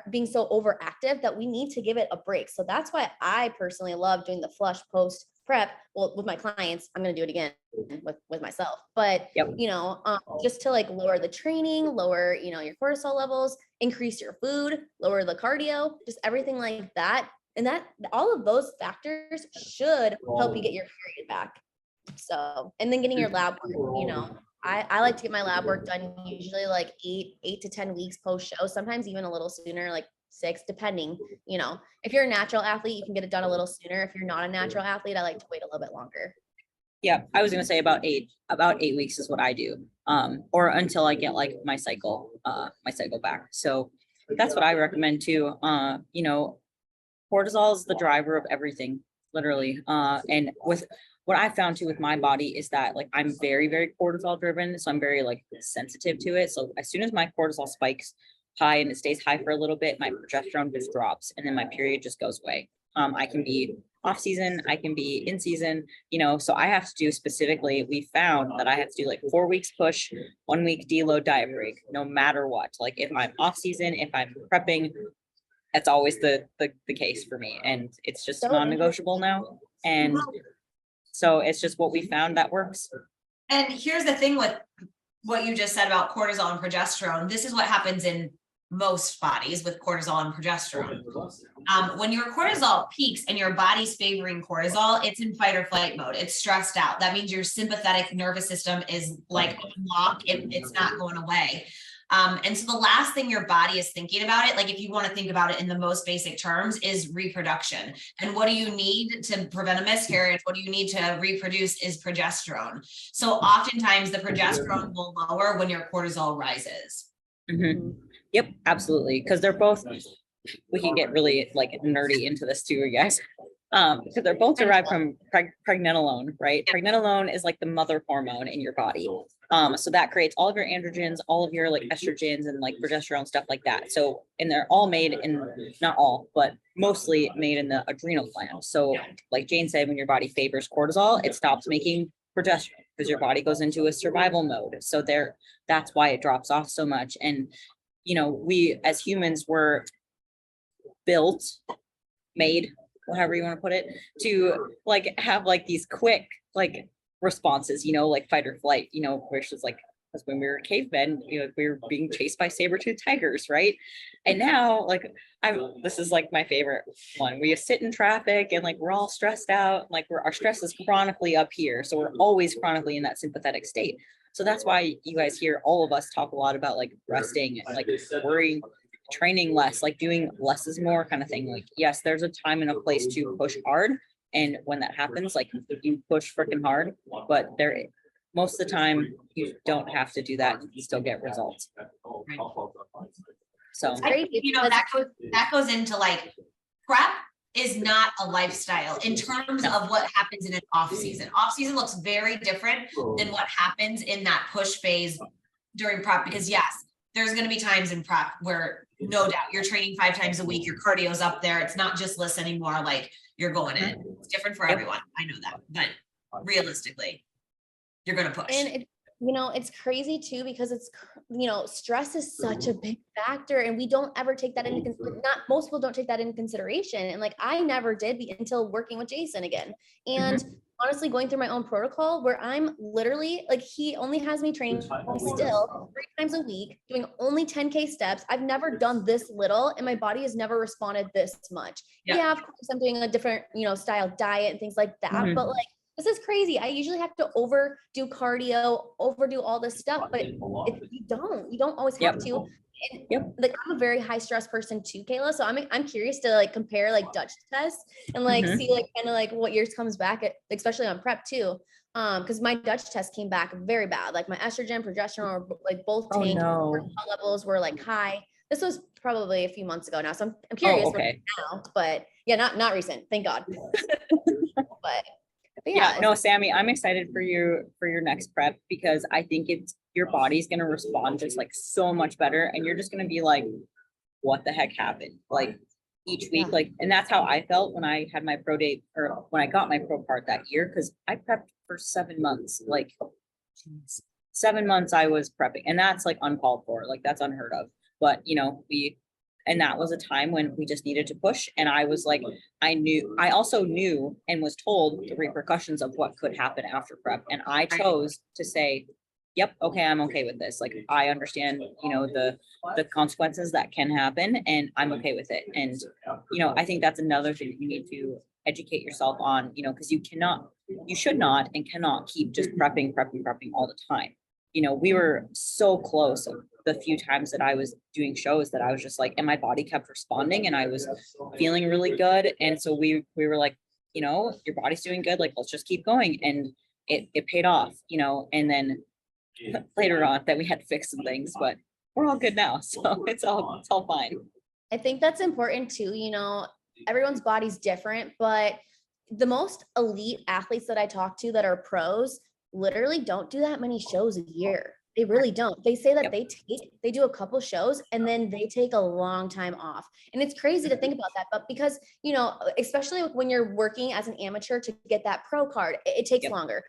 S3: being so overactive that we need to give it a break. So that's why I personally love doing the flush post prep. Well, with my clients, I'm going to do it again with myself, but you know, just to like lower the training, lower, you know, your cortisol levels, increase your food, lower the cardio, just everything like that. And that all of those factors should help you get your period back. So, and then getting your lab work, you know, I like to get my lab work done usually like 8 to 10 weeks post show, sometimes even a little sooner, like 6, depending, you know, if you're a natural athlete, you can get it done a little sooner. If you're not a natural athlete, I like to wait a little bit longer.
S1: Yeah, I was gonna say about 8 weeks is what I do. Or until I get like my cycle back. So that's what I recommend too. You know, cortisol is the driver of everything, literally. And with what I found too with my body is that like I'm very, very cortisol driven. So I'm very like sensitive to it. So as soon as my cortisol spikes high and it stays high for a little bit, my progesterone just drops and then my period just goes away. I can be off season, I can be in season, you know, so I have to do specifically, we found that I have to do like 4 weeks push, 1 week deload diet break, no matter what. Like if I'm off season, if I'm prepping, that's always the case for me. And it's just
S3: So
S1: non-negotiable now. And so it's just what we found that works.
S2: And here's the thing with what you just said about cortisol and progesterone. This is what happens in most bodies with cortisol and progesterone. When your cortisol peaks and your body's favoring cortisol, it's in fight or flight mode. It's stressed out. That means your sympathetic nervous system is like on lock. It's not going away. And so the last thing your body is thinking about it, like if you want to think about it in the most basic terms, is reproduction. And what do you need to prevent a miscarriage? What do you need to reproduce is progesterone. So oftentimes the progesterone will lower when your cortisol rises.
S1: Mm-hmm. Yep, absolutely. Because they're both, we can get really like nerdy into this too, you guys. Because they're both derived from pregnenolone, right? Pregnenolone is like the mother hormone in your body. So that creates all of your androgens, all of your like estrogens and like progesterone, stuff like that. So, and they're all made in, not all, but mostly made in the adrenal gland. So like Jane said, when your body favors cortisol, it stops making progesterone because your body goes into a survival mode. So that's why it drops off so much. And, you know, we as humans were built, made, however you want to put it, to like have like these quick like responses, you know, like fight or flight, you know, which is like, because when we were cavemen, you know, we were being chased by saber-toothed tigers, right? And now, like, this is like my favorite one. We sit in traffic and like we're all stressed out, like our stress is chronically up here, so we're always chronically in that sympathetic state. So that's why you guys hear all of us talk a lot about like resting and like worrying, training less, like doing less is more kind of thing. Like, yes, there's a time and a place to push hard. And when that happens, like you push freaking hard, but most of the time you don't have to do that. You still get results. So
S2: you know, that goes into like prep is not a lifestyle in terms of what happens in an off season. Off season looks very different than what happens in that push phase during prep, because yes, there's going to be times in prep where no doubt you're training 5 times a week, your cardio's up there. It's not just list anymore. Like you're going in. It's different for everyone. I know that, but realistically, you're going to push.
S3: And you know, it's crazy too, because it's, you know, stress is such a big factor and we don't ever take that into most people don't take that into consideration. And like, I never did until working with Jason again. And honestly, going through my own protocol where I'm literally like, he only has me training still 3 times a week, doing only 10K steps. I've never done this little and my body has never responded this much. Yeah, of course I'm doing a different, you know, style diet and things like that. But like, this is crazy. I usually have to overdo cardio, overdo all this stuff, but you don't always have to. And like, I'm a very high stress person too, Kayla. So I'm curious to like compare like Dutch tests and like see like kind of like what yours comes back at, especially on prep too. Because my Dutch test came back very bad. Like my estrogen, progesterone, were like both tanked. Cortisol levels were like high. This was probably a few months ago now. So I'm curious now, but yeah, not recent. Thank God. But
S1: yeah, no, Sammy, I'm excited for your next prep because I think your body's going to respond just like so much better. And you're just going to be like, what the heck happened? Like each week, like, and that's how I felt when I had my pro date or when I got my pro part that year. Cause I prepped for 7 months, like 7 months I was prepping, and that's like uncalled for. Like that's unheard of. But you know, and that was a time when we just needed to push. And I was like, I also knew and was told the repercussions of what could happen after prep. And I chose to say, yep, okay, I'm okay with this. Like, I understand, you know, the consequences that can happen and I'm okay with it. And, you know, I think that's another thing you need to educate yourself on, because you should not and cannot keep just prepping all the time. We were so close the few times that I was doing shows that I was just like, and my body kept responding and I was feeling really good. And so we were like, your body's doing good. Like, let's just keep going. And it paid off, and then later on that we had to fix some things, but we're all good now. So it's all fine.
S3: I think that's important too. Everyone's body's different, but the most elite athletes that I talk to that are pros literally don't do that many shows a year. They really don't. They say that they do a couple shows and then they take a long time off. And it's crazy to think about that. But because, especially when you're working as an amateur to get that pro card, it takes longer.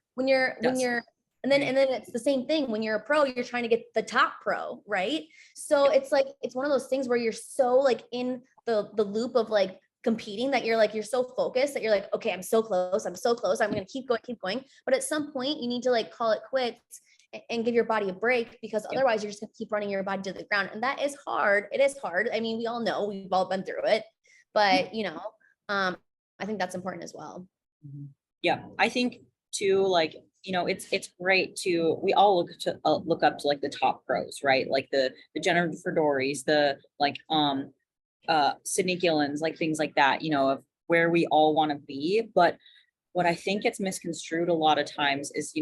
S3: And then it's the same thing when you're a pro, you're trying to get the top pro, right? So it's like, it's one of those things where you're so like in the loop of like competing that you're so focused that you're like, okay, I'm so close. I'm going to keep going. But at some point you need to like call it quits and give your body a break, because otherwise you're just going to keep running your body to the ground. And that is hard. It is hard. I mean, we all know, we've all been through it, but I think that's important as well.
S1: Yeah. I think too, like, it's great to, we all look up to like the top pros, right? Like the Jennifer Dories, the like, Sydney Gillens, like things like that, of where we all want to be. But what I think gets misconstrued a lot of times is,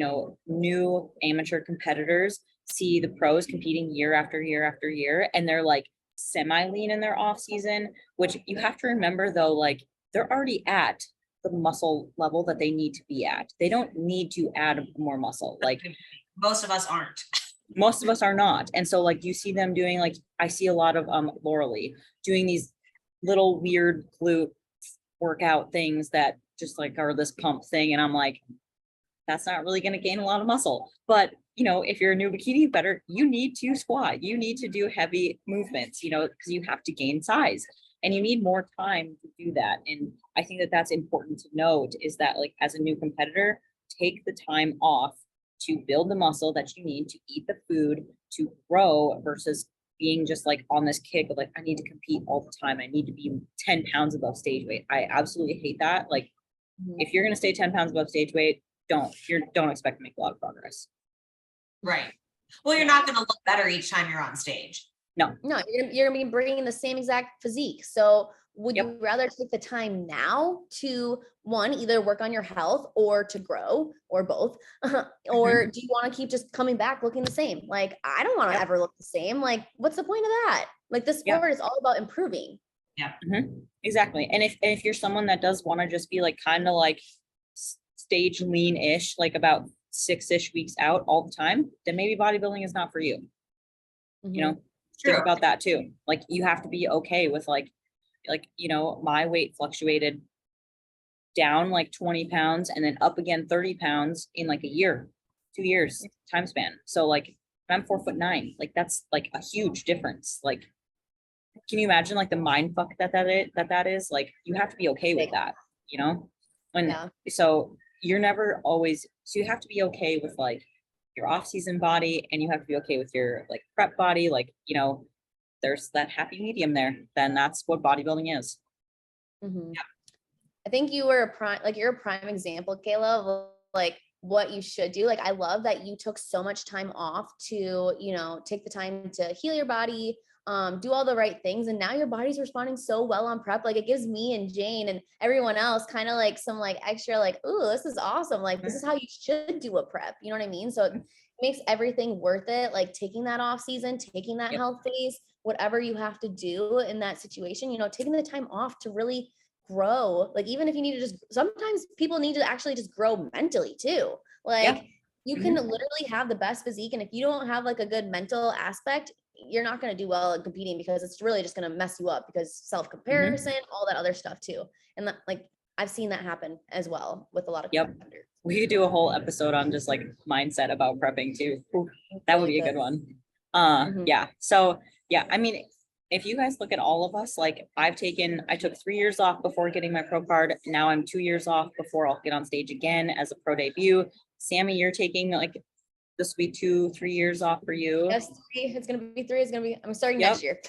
S1: new amateur competitors see the pros competing year after year after year, and they're like semi-lean in their off season, which you have to remember though, like they're already at the muscle level that they need to be at. They don't need to add more muscle. Like
S2: most of us aren't.
S1: Most of us are not. And so like you see them doing, like I see a lot of Lauralee doing these little weird glute workout things that just like are this pump thing. And I'm like, that's not really going to gain a lot of muscle. But if you're a new bikini better, you need to squat, you need to do heavy movements, because you have to gain size and you need more time to do that. And I think that that's important to note, is that like as a new competitor, take the time off to build the muscle that you need to eat the food to grow, versus being just like on this kick of like, I need to compete all the time. I need to be 10 pounds above stage weight. I absolutely hate that. Like if you're going to stay 10 pounds above stage weight, don't expect to make a lot of progress.
S2: Right. Well, you're not going to look better each time you're on stage.
S3: No, you're going to be bringing the same exact physique. So would you rather take the time now to either work on your health or to grow, or both? Or do you want to keep just coming back looking the same? Like, I don't want to ever look the same. Like, what's the point of that? Like, this sport is all about improving.
S2: Yeah,
S1: exactly. And if you're someone that does want to just be like kind of like stage lean-ish, like about 6-ish weeks out all the time, then maybe bodybuilding is not for you. Think about that too. Like you have to be okay with like my weight fluctuated down like 20 pounds and then up again 30 pounds in like a year, 2 years time span. So like I'm 4'9", like that's like a huge difference. Like, can you imagine like the mind fuck that is? Like you have to be okay with that, so you're never always, so you have to be okay with like your off-season body, and you have to be okay with your like prep body. Like, there's that happy medium there. Then that's what bodybuilding is.
S3: I think you're a prime example, Kayla, of like what you should do. Like, I love that you took so much time off to, take the time to heal your body, do all the right things. And now your body's responding so well on prep. Like, it gives me and Jane and everyone else kind of like some like extra, like, ooh, this is awesome. Like, this is how you should do a prep. You know what I mean? So it makes everything worth it. Like taking that off season, taking that health phase, whatever you have to do in that situation, taking the time off to really grow. Like, even if you need to sometimes people need to actually just grow mentally too. Like you can literally have the best physique, and if you don't have like a good mental aspect, you're not going to do well at competing, because it's really just going to mess you up, because self-comparison, all that other stuff too. And that, like, I've seen that happen as well with a lot of competitors.
S1: We could do a whole episode on just like mindset about prepping too. That would be a good one. So I mean, if you guys look at all of us, like I took 3 years off before getting my pro card. Now I'm 2 years off before I'll get on stage again as a pro debut. Sammy, you're taking like, this will be 2-3 years off for you.
S3: Yes, 3. It's going to be 3. I'm starting next year.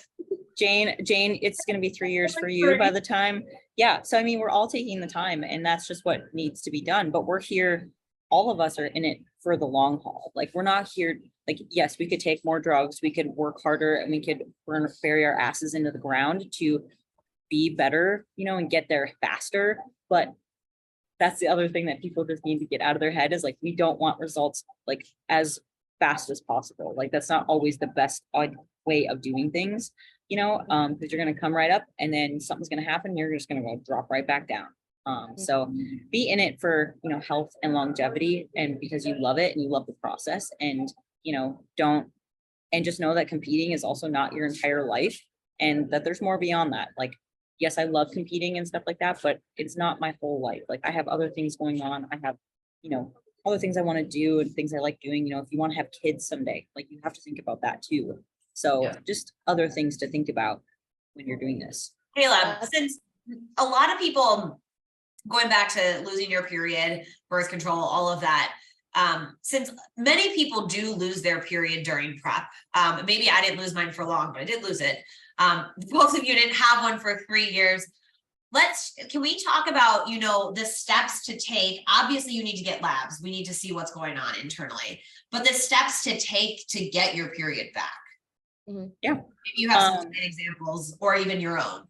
S1: Jane, it's going to be 3 years for you by the time. Yeah. So, I mean, we're all taking the time and that's just what needs to be done. But we're here, all of us are in it for the long haul. Like, we're not here, like, yes, we could take more drugs, we could work harder, and we could bury our asses into the ground to be better, and get there faster. But that's the other thing that people just need to get out of their head is like, we don't want results like as fast as possible. Like, that's not always the best way of doing things, because you're going to come right up and then something's going to happen. You're just going to go drop right back down. So be in it for, health and longevity, and because you love it and you love the process, and, and just know that competing is also not your entire life, and that there's more beyond that. Like, yes, I love competing and stuff like that, but it's not my whole life. Like, I have other things going on. I have, other things I want to do and things I like doing. If you want to have kids someday, like, you have to think about that too. So just other things to think about when you're doing this.
S2: Kayla, since a lot of people, going back to losing your period, birth control, all of that, since many people do lose their period during prep, maybe I didn't lose mine for long, but I did lose it. Both of you didn't have one for 3 years. Can we talk about, the steps to take? Obviously you need to get labs. We need to see what's going on internally, but the steps to take to get your period back.
S1: Yeah.
S2: Maybe you have some examples or even your own.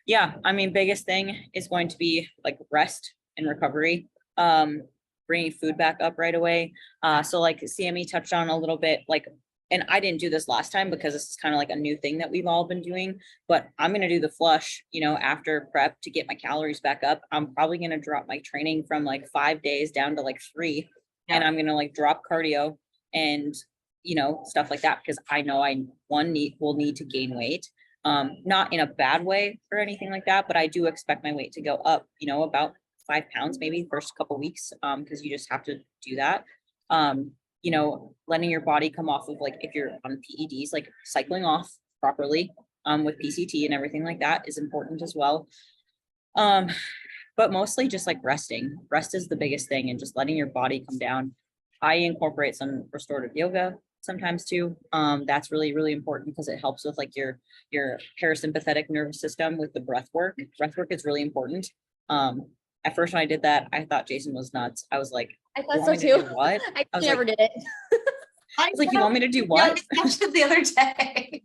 S1: Yeah. I mean, biggest thing is going to be like rest and recovery. Bringing food back up right away. So like Sammy touched on a little bit, like, and I didn't do this last time because this is kind of like a new thing that we've all been doing, but I'm going to do the flush, after prep to get my calories back up. I'm probably going to drop my training from like 5 days down to like 3, and I'm going to like drop cardio and, stuff like that, because I know will need to gain weight. Not in a bad way or anything like that, but I do expect my weight to go up, about 5 pounds, maybe first couple weeks. Cause you just have to do that. Letting your body come off of, like, if you're on PEDs, like cycling off properly, with PCT and everything like that is important as well. But mostly just like resting. Rest is the biggest thing, and just letting your body come down. I incorporate some restorative yoga sometimes too. That's really, really important because it helps with like your parasympathetic nervous system with the breath work. Breath work is really important. At first when I did that, I thought Jason was nuts. I was like,
S3: I thought so too.
S1: What?
S3: I never did it.
S1: I was like, you want me to do what?
S2: I watched it the other day.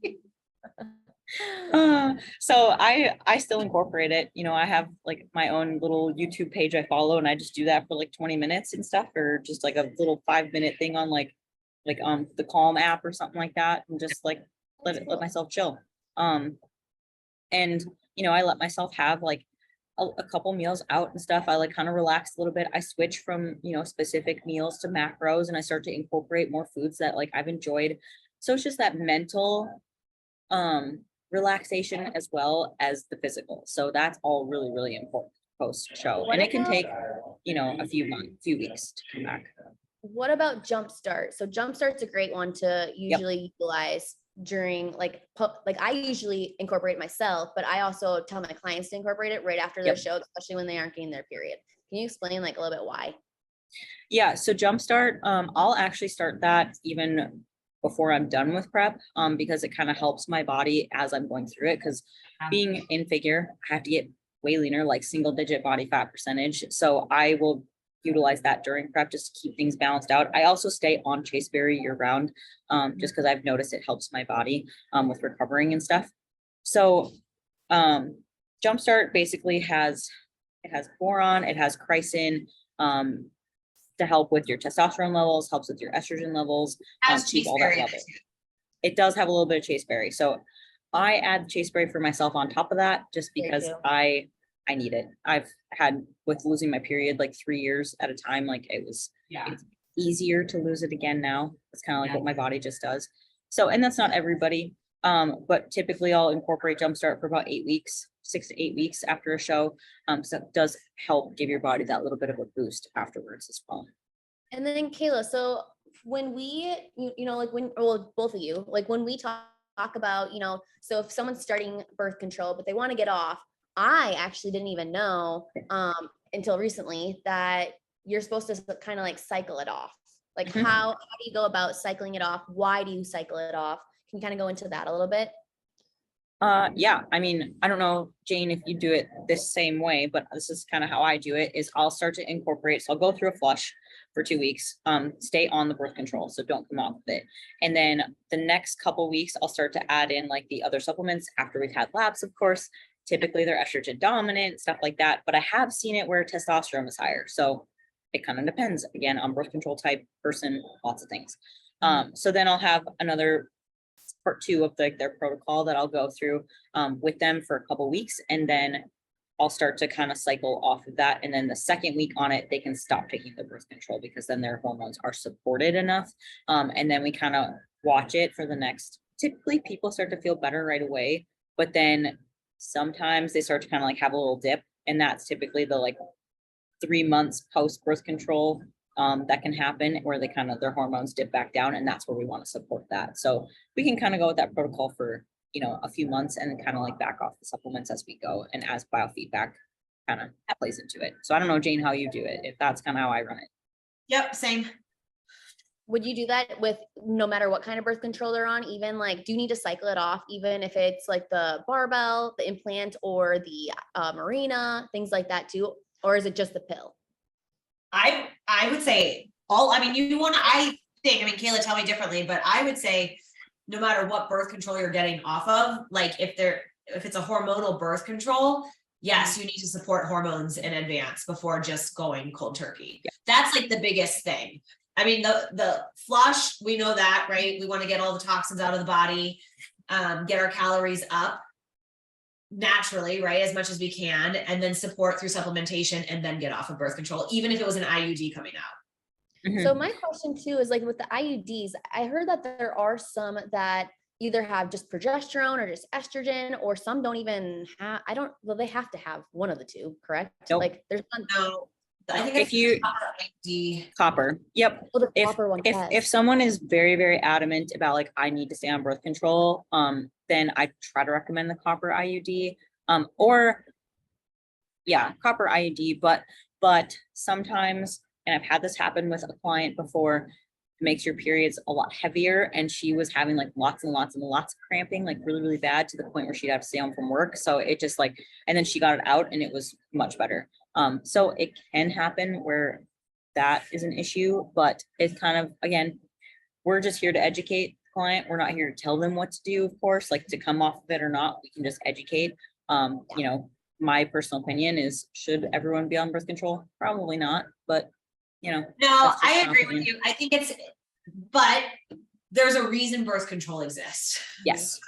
S1: So I still incorporate it. I have like my own little YouTube page I follow, and I just do that for like 20 minutes and stuff, or just like a little 5-minute thing on like the Calm app or something like that, and just like let myself chill. And I let myself have like a couple meals out and stuff. I like kind of relax a little bit. I switch from, specific meals to macros, and I start to incorporate more foods that like I've enjoyed. So it's just that mental relaxation as well as the physical. So that's all really, really important post show. And it can take, a few weeks to come back.
S3: What about Jumpstart? So Jumpstart's a great one to usually utilize during like I usually incorporate it myself, but I also tell my clients to incorporate it right after their show, especially when they aren't getting their period. Can you explain like a little bit why?
S1: Yeah, so Jumpstart, I'll actually start that even before I'm done with prep, because it kind of helps my body as I'm going through it. Because being in figure, I have to get way leaner, like single digit body fat percentage. So I will utilize that during prep just to keep things balanced out. I also stay on chaseberry year round, just because I've noticed it helps my body with recovering and stuff. So Jumpstart basically has boron, it has chrysin, to help with your testosterone levels, helps with your estrogen levels, keep all that level. It does have a little bit of chaseberry. So I add chaseberry for myself on top of that, just because I need it. I've had, with losing my period like 3 years at a time, like it's easier to lose it again now. It's kind of like what my body just does. So, and that's not everybody, but typically I'll incorporate Jumpstart for about 8 weeks, 6 to 8 weeks after a show. So it does help give your body that little bit of a boost afterwards as well.
S3: And then Kayla, so when we, both of you, like when we talk about, so if someone's starting birth control, but they want to get off, I actually didn't even know until recently that you're supposed to kind of like cycle it off. Like how do you go about cycling it off? Why do you cycle it off? Can you kind of go into that a little bit?
S1: Yeah, I mean, I don't know, Jane, if you do it this same way, but this is kind of how I do it, is I'll start to incorporate, so I'll go through a flush for 2 weeks, stay on the birth control, so don't come off of it. And then the next couple weeks, I'll start to add in like the other supplements after we've had labs, of course. Typically they're estrogen dominant, stuff like that, but I have seen it where testosterone is higher. So it kind of depends, again, on birth control type, person, lots of things. So then I'll have another part 2 of their protocol that I'll go through with them for a couple weeks, and then I'll start to kind of cycle off of that. And then the second week on it, they can stop taking the birth control because then their hormones are supported enough. And then we kind of watch it for the next, typically people start to feel better right away, but then sometimes they start to kind of like have a little dip, and that's typically the like 3 months post birth control that can happen, where they kind of their hormones dip back down, and that's where we want to support that. So we can kind of go with that protocol for, you know, a few months, and then kind of like back off the supplements as we go, and as biofeedback kind of plays into it. So I don't know, Jane, how you do it, if that's kind of how I run it.
S2: Yep, same.
S3: Would you do that with no matter what kind of birth control they're on? Even like, do you need to cycle it off, even if it's like the barbell, the implant, or the Mirena, things like that too? Or is it just the pill?
S2: I would say I mean, you want to, I mean, Kayla, tell me differently, but I would say no matter what birth control you're getting off of, like if it's a hormonal birth control, yes, you need to support hormones in advance before just going cold turkey. Yeah. That's like the biggest thing. I mean, the flush, we know that, right? We want to get all the toxins out of the body, get our calories up naturally, right, as much as we can, and then support through supplementation, and then get off of birth control, even if it was an IUD coming out.
S3: So my question too is like with the IUDs, I heard that there are some that either have just progesterone or just estrogen, or some don't even have, they have to have one of the two, correct?
S1: Nope.
S3: Like there's
S2: No, I think
S1: if you copper, yep.
S3: well, the copper one
S1: If someone is very, very adamant about like, I need to stay on birth control, then I try to recommend the copper IUD, or yeah, copper IUD, but sometimes, and I've had this happen with a client before, it makes your periods a lot heavier, and she was having like lots and lots and lots of cramping, like really, really bad, to the point where she'd have to stay home from work. So it just like, and then she got it out and it was much better. So it can happen where that is an issue, but it's kind of, again, we're just here to educate the client. We're not here to tell them what to do, of course, like to come off of it or not. We can just educate. You know, my personal opinion is, should everyone be on birth control? Probably not, but you know.
S2: No, I agree with you. I think but there's a reason birth control exists.
S1: Yes.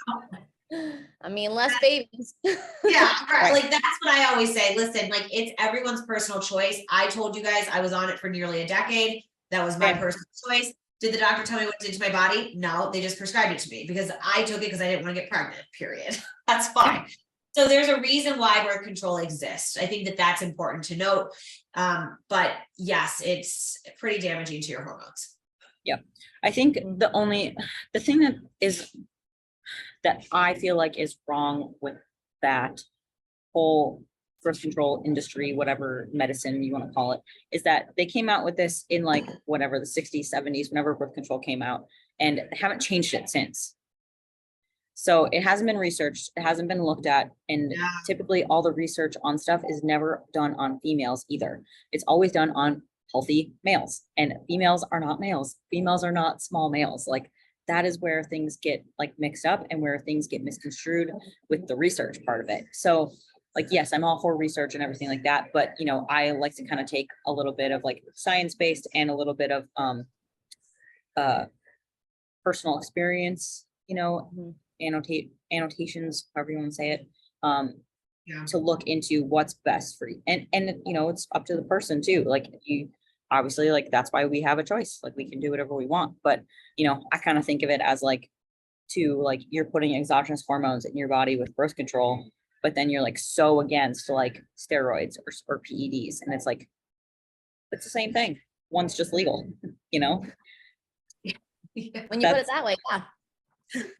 S3: I mean, less babies.
S2: Yeah, right. Like that's what I always say. Listen, like it's everyone's personal choice. I told you guys I was on it for nearly a decade. That was my personal choice. Did the doctor tell me what it did to my body? No, they just prescribed it to me because I took it because I didn't want to get pregnant, period. That's fine. So there's a reason why birth control exists. I think that that's important to note. But yes, it's pretty damaging to your hormones.
S1: Yep. I think the thing that I feel like is wrong with that whole birth control industry, whatever medicine you want to call it, is that they came out with this in like whatever the 60s, 70s, whenever birth control came out, and haven't changed it since. So it hasn't been researched, it hasn't been looked at, and typically all the research on stuff is never done on females either. It's always done on healthy males, and females are not males. Females are not small males. Like that is where things get like mixed up and where things get misconstrued with the research part of it. So like, yes, I'm all for research and everything like that, but you know, I like to kind of take a little bit of like science-based and a little bit of personal experience, you know, annotations, however you want to say it, to look into what's best for you. And you know, it's up to the person too. Like you obviously, like that's why we have a choice. Like we can do whatever we want. But you know, I kind of think of it as like like you're putting exogenous hormones in your body with birth control, but then you're like so against like steroids or PEDs. And it's like, it's the same thing. One's just legal, you know?
S3: When you put it that way, yeah.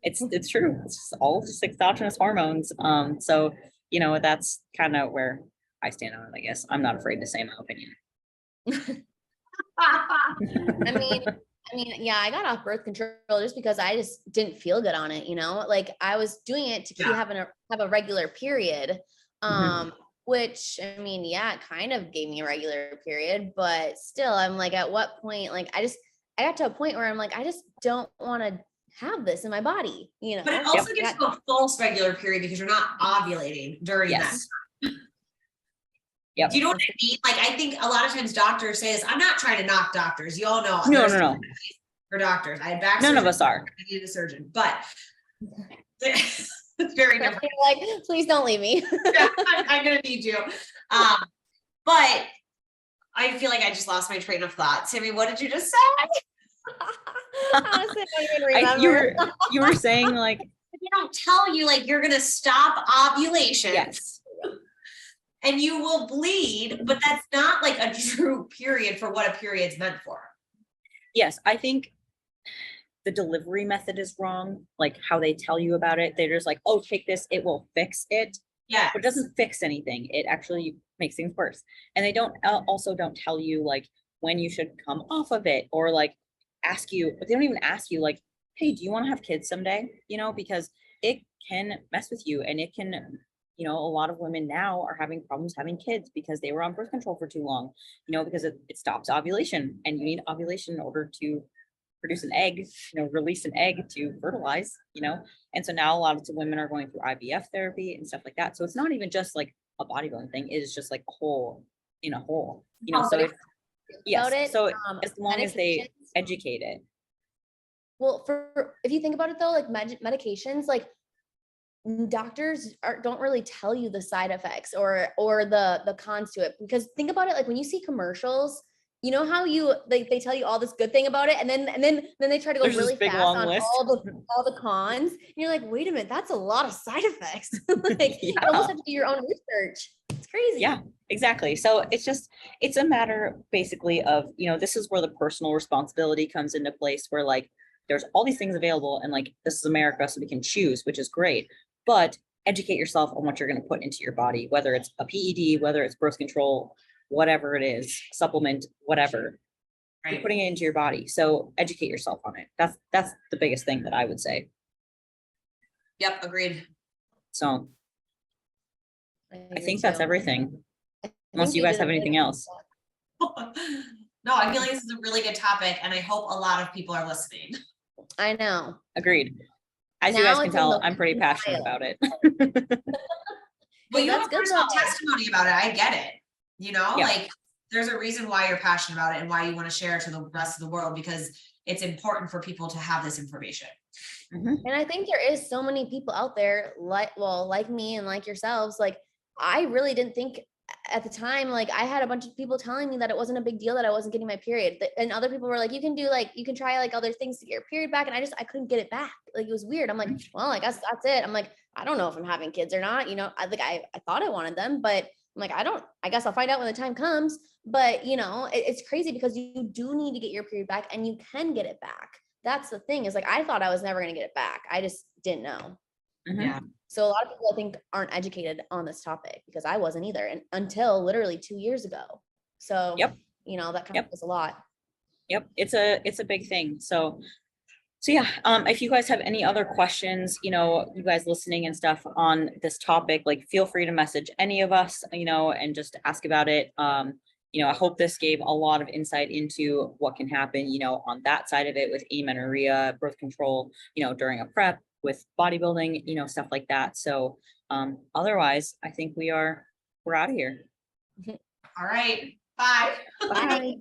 S1: It's true. It's all just exogenous hormones. So, you know, that's kind of where I stand on it, I guess. I'm not afraid to say my opinion.
S3: I mean, I mean, yeah, I got off birth control just because I just didn't feel good on it, you know? Like I was doing it to keep
S2: Yeah.
S3: have a regular period.
S1: Mhm.
S3: Which I mean, yeah, it kind of gave me a regular period, but still I'm like, at what point, like I got to a point where I'm like, I just don't want to have this in my body, you know?
S2: But it also
S3: I
S2: gives
S3: got-
S2: you a false regular period because you're not ovulating during that.
S1: Yes. Yep.
S2: Do you know what I mean? Like, I think a lot of times doctors say this. I'm not trying to knock doctors. You all know.
S1: No,
S2: there's
S1: no, no.
S2: for doctors. I had back
S1: None of
S2: surgery.
S1: us are.
S2: I needed a surgeon, but it's very different.
S3: like, please don't leave me.
S2: Yeah, I'm gonna need you. But I feel like I just lost my train of thought. Sammy, what did you just say?
S3: Honestly, I don't even remember.
S1: You were saying like,
S2: If they don't tell you like you're gonna stop ovulation
S1: yes,
S2: and you will bleed, but that's not like a true period for what a period's meant for.
S1: yes, I think the delivery method is wrong, like how they tell you about it. They're just like, oh, take this, it will fix it.
S2: Yeah.
S1: But it doesn't fix anything. It actually makes things worse. And they don't also don't tell you like when you should come off of it, or like ask you, but they don't even ask you like, hey, do you want to have kids someday? You know, because it can mess with you, and it can, you know, a lot of women now are having problems having kids because they were on birth control for too long, you know, because it stops ovulation, and you need ovulation in order to produce an egg, you know, release an egg to fertilize, you know. And so now a lot of women are going through IVF therapy and stuff like that. So it's not even just like a bodybuilding thing, it is just like a whole in a whole, you know. So it's, yes,
S3: About it,
S1: so as long as they
S3: medications.
S1: educate it.
S3: Well, for if you think about it though, like medications, like doctors don't really tell you the side effects or the cons to it, because think about it, like when you see commercials, you know how you like they tell you all this good thing about it, and then they try to go
S1: There's this
S3: really
S1: big,
S3: fast
S1: long
S3: on
S1: list.
S3: all the cons, and you're like, wait a minute, that's a lot of side effects. Like you
S1: Yeah.
S3: almost have to do your own research. It's crazy.
S1: Yeah, exactly. So it's a matter basically of, you know, this is where the personal responsibility comes into place, where like there's all these things available, and like this is America, so we can choose, which is great. But educate yourself on what you're going to put into your body, whether it's a PED, whether it's birth control, whatever it is, supplement, whatever. You're
S2: Right.
S1: putting it into your body. So educate yourself on it. That's the biggest thing that I would say.
S2: Yep, agreed.
S1: So I
S3: agree
S1: think that's
S3: too.
S1: everything.
S3: I
S1: Unless
S3: think
S1: you
S3: you
S1: guys
S3: did a
S1: have
S3: really
S1: anything
S3: good
S1: else.
S3: job.
S2: No, I feel like this is a really good topic, and I hope a lot of people are listening.
S3: I know.
S1: Agreed. As you
S3: Now
S1: guys can
S3: it's in
S1: tell,
S3: the
S1: I'm pretty passionate
S3: file.
S1: about it.
S2: Well, you have
S3: That's
S2: a
S3: good
S2: personal
S3: though.
S2: testimony about it. I get it. You know,
S1: Yeah.
S2: like there's a reason why you're passionate about it and why you want to share it to the rest of the world, because it's important for people to have this information.
S1: Mhm.
S3: And I think there is so many people out there like me and like yourselves. Like I really didn't think at the time, like I had a bunch of people telling me that it wasn't a big deal that I wasn't getting my period. And other people were like, you can try like other things to get your period back. And I couldn't get it back. Like it was weird. I'm like, well, I guess that's it. I'm like, I don't know if I'm having kids or not. You know, I thought I wanted them, but I'm like, I guess I'll find out when the time comes. But you know, it's crazy because you do need to get your period back, and you can get it back. That's the thing, is like I thought I was never going to get it back. I just didn't know.
S1: Mhm.
S2: Yeah.
S3: So a lot of people I think aren't educated on this topic, because I wasn't either, and until literally 2 years ago. So
S1: Yep.
S3: you know, that kind
S1: Yep.
S3: of was a lot.
S1: Yep. It's a big thing. So yeah, if you guys have any other questions, you know, you guys listening and stuff on this topic, like feel free to message any of us, you know, and just ask about it. You know, I hope this gave a lot of insight into what can happen, you know, on that side of it with amenorrhea, birth control, you know, during a prep, with bodybuilding, you know, stuff like that. So otherwise, I think we're out of here.
S2: All right. Bye.
S3: Bye.